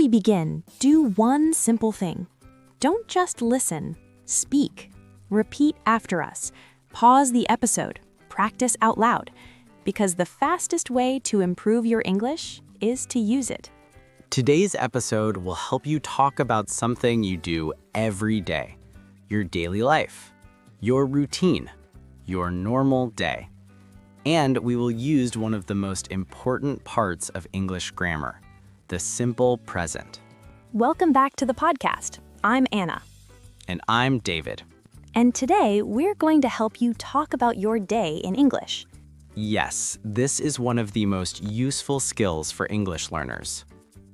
we begin, do one simple thing. Don't just listen, speak. Repeat after us. Pause the episode. Practice out loud. Because the fastest way to improve your English is to use it. Today's episode will help you talk about something you do every day. Your daily life, your routine, your normal day. And we will use one of the most important parts of English grammar, the simple present. Welcome back to the podcast. I'm Anna. And I'm David. And today we're going to help you talk about your day in English. Yes, this is one of the most useful skills for English learners.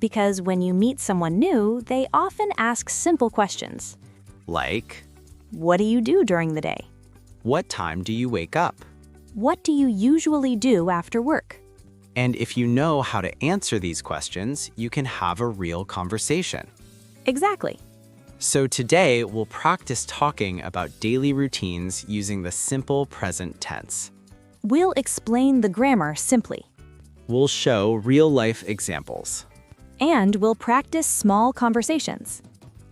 Because when you meet someone new, they often ask simple questions. Like, what do you do during the day? what time do you wake up? What do you usually do after work? And if you know how to answer these questions, you can have a real conversation. Exactly. So today, we'll practice talking about daily routines using the simple present tense. We'll explain the grammar simply. We'll show real-life examples. And we'll practice small conversations.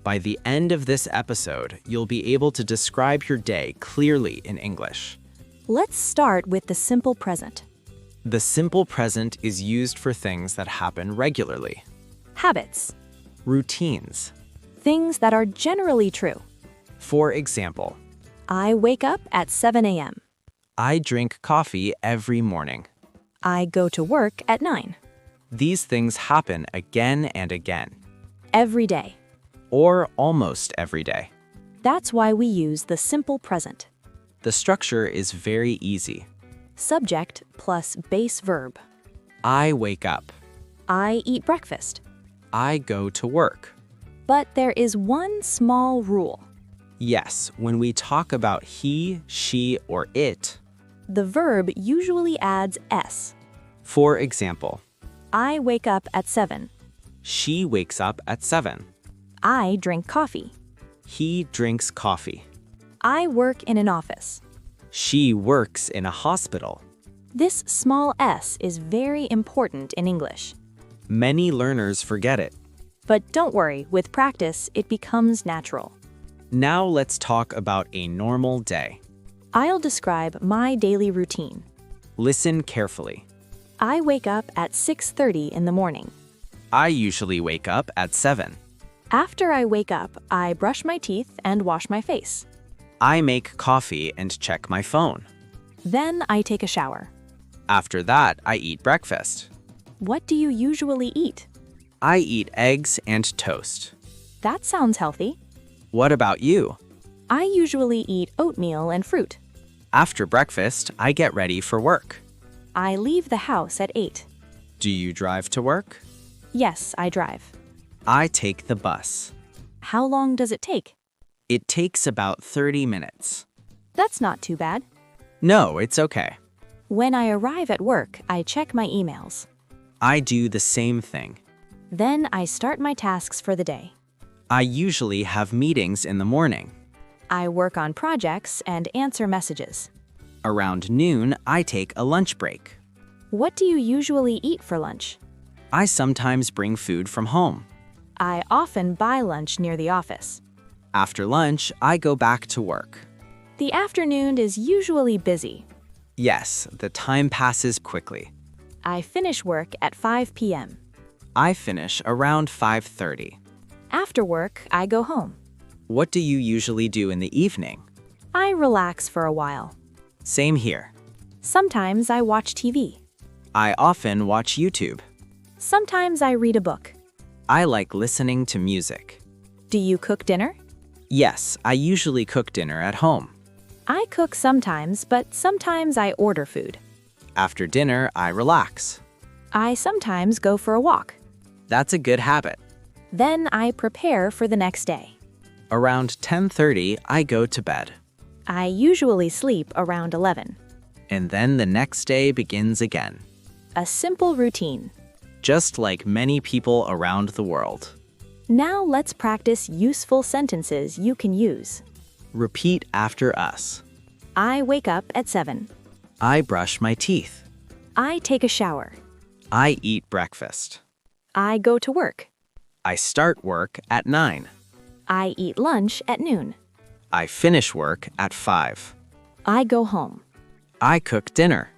By the end of this episode, you'll be able to describe your day clearly in English. Let's start with the simple present. The simple present is used for things that happen regularly. Habits. Routines. Things that are generally true. For example, I wake up at 7 a.m. I drink coffee every morning. I go to work at 9. These things happen again and again, Every day. or almost every day. That's why we use the simple present. The structure is very easy. Subject plus base verb. I wake up. I eat breakfast. I go to work. But there is one small rule. Yes, when we talk about he, she, or it. The verb usually adds s. For example, I wake up at 7. she wakes up at 7. I drink coffee. He drinks coffee. I work in an office. She works in a hospital. This small s is very important in English. Many learners forget it. But don't worry, with practice, it becomes natural. Now let's talk about a normal day. I'll describe my daily routine. Listen carefully. I wake up at 6:30 in the morning. I usually wake up at 7. After I wake up, I brush my teeth and wash my face. I make coffee and check my phone. Then I take a shower. After that, I eat breakfast. What do you usually eat? I eat eggs and toast. That sounds healthy. What about you? I usually eat oatmeal and fruit. After breakfast, I get ready for work. I leave the house at 8. Do you drive to work? Yes, I drive. I take the bus. How long does it take? It takes about 30 minutes. That's not too bad. No, it's okay. When I arrive at work, I check my emails. I do the same thing. Then I start my tasks for the day. I usually have meetings in the morning. I work on projects and answer messages. Around noon, I take a lunch break. What do you usually eat for lunch? I sometimes bring food from home. I often buy lunch near the office. After lunch, I go back to work. The afternoon is usually busy. Yes, the time passes quickly. I finish work at 5 p.m. I finish around 5:30. After work, I go home. What do you usually do in the evening? I relax for a while. Same here. Sometimes I watch TV. I often watch YouTube. Sometimes I read a book. I like listening to music. Do you cook dinner? Yes, I usually cook dinner at home. I cook sometimes, but sometimes I order food. After dinner, I relax. I sometimes go for a walk. That's a good habit. Then I prepare for the next day. Around 10:30, I go to bed. I usually sleep around 11. And then the next day begins again. A simple routine. Just like many people around the world. Now let's practice useful sentences you can use. Repeat after us. I wake up at 7. I brush my teeth. I take a shower. I eat breakfast. I go to work. I start work at 9. I eat lunch at noon. I finish work at 5. I go home. I cook dinner.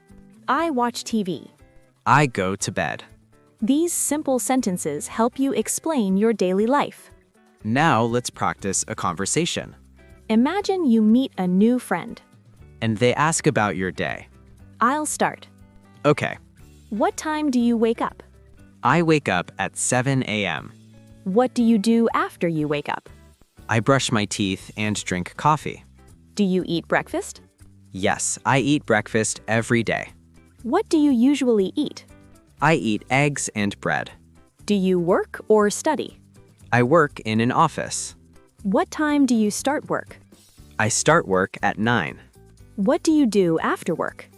I watch TV. I go to bed. These simple sentences help you explain your daily life. Now let's practice a conversation. Imagine you meet a new friend. And they ask about your day. I'll start. Okay, What time do you wake up? I wake up at 7 a.m. What do you do after you wake up? I brush my teeth and drink coffee. Do you eat breakfast? Yes, I eat breakfast every day. What do you usually eat? I eat eggs and bread. Do you work or study? I work in an office. What time do you start work? I start work at 9. What do you do after work?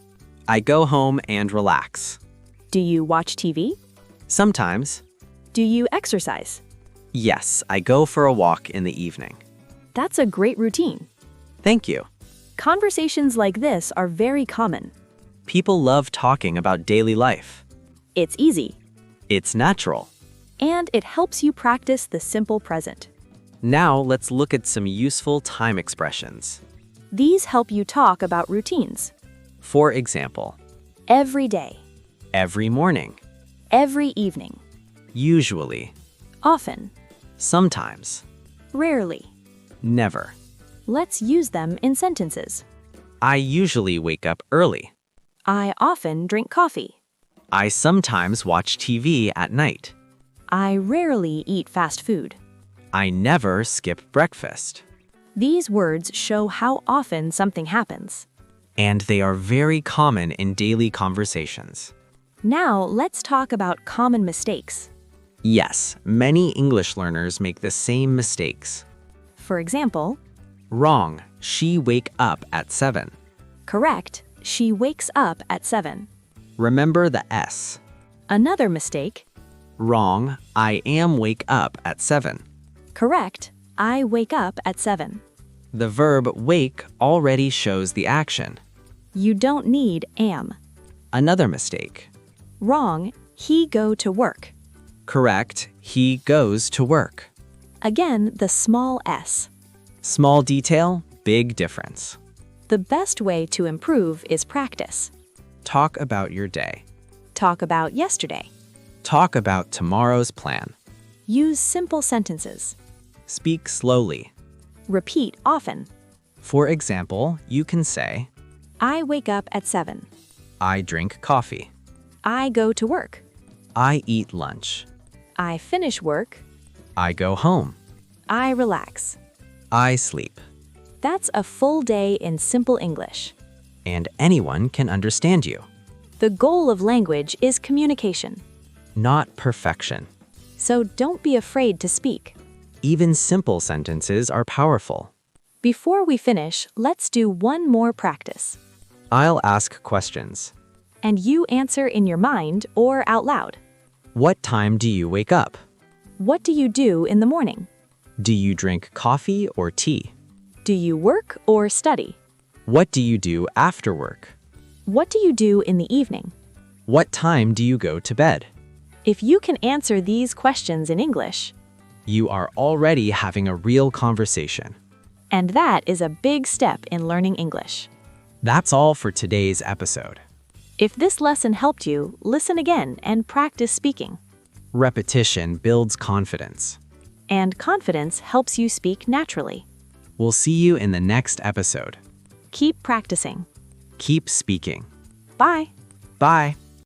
I go home and relax. Do you watch TV? Sometimes. Do you exercise? Yes, I go for a walk in the evening. That's a great routine. Thank you. Conversations like this are very common. People love talking about daily life. It's easy, It's natural. and it helps you practice the simple present. Now let's look at some useful time expressions. These help you talk about routines. For example, Every day, every morning, every evening, usually, often, sometimes, rarely. never. Let's use them in sentences. I usually wake up early. I often drink coffee. I sometimes watch TV at night. I rarely eat fast food. I never skip breakfast. These words show how often something happens. And they are very common in daily conversations. Now, let's talk about common mistakes. Yes, many English learners make the same mistakes. For example, Wrong, she wake up at 7. correct, she wakes up at 7. Remember the S. Another mistake, Wrong, I am wake up at 7. correct, I wake up at 7. The verb wake already shows the action. You don't need am. Another mistake. Wrong, he go to work. Correct, he goes to work. Again, the small s. Small detail, big difference. The best way to improve is practice. Talk about your day. Talk about yesterday. Talk about tomorrow's plan. Use simple sentences. Speak slowly. Repeat often. For example, you can say, I wake up at 7. I drink coffee. I go to work. I eat lunch. I finish work. I go home. I relax. I sleep. That's a full day in simple English. And anyone can understand you. The goal of language is communication. Not perfection. So don't be afraid to speak. Even simple sentences are powerful. Before we finish, let's do one more practice. I'll ask questions. And you answer in your mind or out loud. What time do you wake up? What do you do in the morning? Do you drink coffee or tea? Do you work or study? What do you do after work? What do you do in the evening? What time do you go to bed? If you can answer these questions in English, You are already having a real conversation. and that is a big step in learning English. That's all for today's episode. If this lesson helped you, listen again and practice speaking. Repetition builds confidence. And confidence helps you speak naturally. We'll see you in the next episode. Keep practicing. Keep speaking. Bye. Bye.